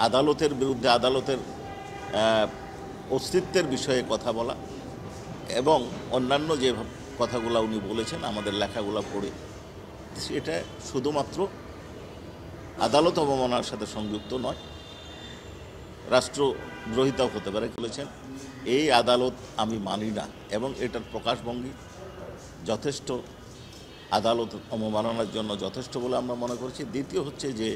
আদালতের বিরুদ্ধে আদালতের অস্তিত্বের বিষয়ে কথা বলা এবং অন্যান্য যে কথাগুলো উনি বলেছেন আমাদের লেখাগুলো পড়ে সেটা শুধুমাত্র আদালত অবমাননার সাথে সংযুক্ত নয়, রাষ্ট্রদ্রোহিতাও হতে পারে বলেছেন। এই আদালত আমি মানি না এবং এটার প্রকাশভঙ্গি যথেষ্ট আদালত অবমাননার জন্য যথেষ্ট বলে আমরা মনে করছি। দ্বিতীয় হচ্ছে যে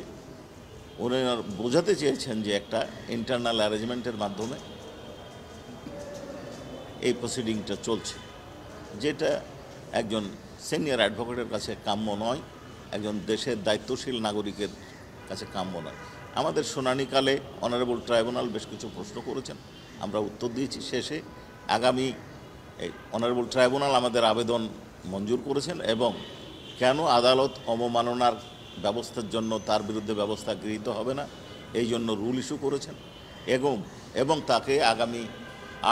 উনি বোঝাতে চেয়েছেন যে একটা ইন্টারনাল অ্যারেঞ্জমেন্টের মাধ্যমে এই প্রসিডিংটা চলছে, যেটা একজন সিনিয়র অ্যাডভোকেটের কাছে কাম্য নয়, একজন দেশের দায়িত্বশীল নাগরিকের কাছে কাম্য নয়। আমাদের শুনানিকালে অনারেবল ট্রাইব্যুনাল বেশ কিছু প্রশ্ন করেছেন, আমরা উত্তর দিয়েছি। শেষে আগামী অনারেবল ট্রাইব্যুনাল আমাদের আবেদন মঞ্জুর করেছেন এবং কেন আদালত অবমাননার ব্যবস্থার জন্য তার বিরুদ্ধে ব্যবস্থা গৃহীত হবে না এই জন্য রুল ইস্যু করেছেন এবং তাকে আগামী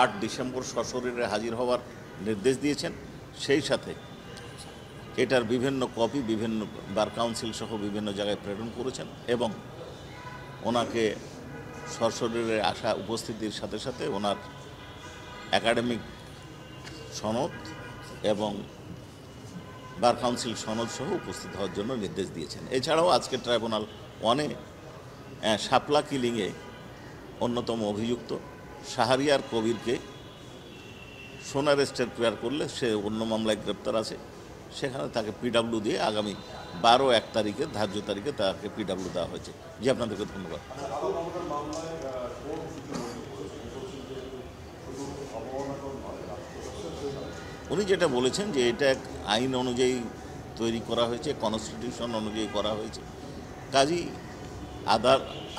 8 ডিসেম্বর সশরীরে হাজির হওয়ার নির্দেশ দিয়েছেন। সেই সাথে এটার বিভিন্ন কপি বিভিন্ন বার কাউন্সিল সহ বিভিন্ন জায়গায় প্রেরণ করেছেন এবং ওনাকে সশরীরে আসা উপস্থিতির সাথে সাথে ওনার একাডেমিক সনদ এবং বার কাউন্সিল সনদ সহ উপস্থিত হওয়ার জন্য নির্দেশ দিয়েছেন। এছাড়াও আজকে ট্রাইব্যুনাল 1-এ শাপলা কিলিংয়ে অন্যতম অভিযুক্ত শাহরিয়ার কবিরকে সোনার স্টেট প্রেয়ার করলে সে অন্য মামলায় গ্রেপ্তার আছে, সেখানে তাকে পিডাব্লিউ দিয়ে আগামী 12-1 তারিখে ধার্য তারিখে তাকে পিডাব্লিউ দেওয়া হয়েছে। জি, আপনাদেরকে ধন্যবাদ। উনি যেটা বলেছেন যে এটা এক আইন অনুযায়ী তৈরি করা হয়েছে, কনস্টিটিউশন অনুযায়ী করা হয়েছে, কাজেই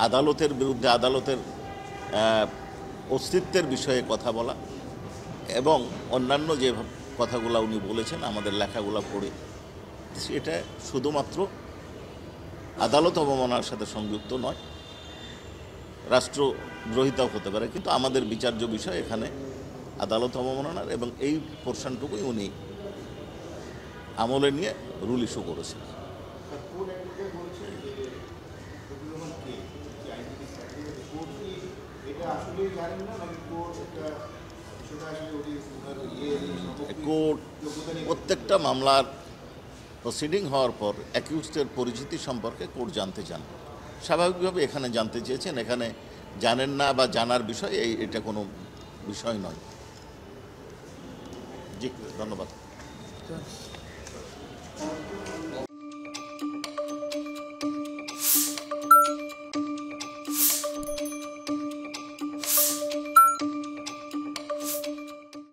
আদালতের বিরুদ্ধে আদালতের অস্তিত্বের বিষয়ে কথা বলা এবং অন্যান্য যে কথাগুলো উনি বলেছেন আমাদের লেখাগুলো পড়ে সেটা শুধুমাত্র আদালত অবমাননার সাথে সংযুক্ত নয়, রাষ্ট্রদ্রোহিতাও হতে পারে, কিন্তু আমাদের বিচার্য বিষয় এখানে আদালত অবমাননার এবং এই পোর্শনটুকুই উনি আমলে নিয়ে রুল ইস্যু করেছেন। কোর্ট প্রত্যেকটা মামলার প্রসিডিং হওয়ার পর অ্যাকিউজডের পরিচিতি সম্পর্কে কোর্ট জানতে চান, স্বাভাবিকভাবে এখানে জানতে চেয়েছেন। এখানে জানেন না বা জানার বিষয় এটা কোনো বিষয় নয়। জি, ধন্যবাদ।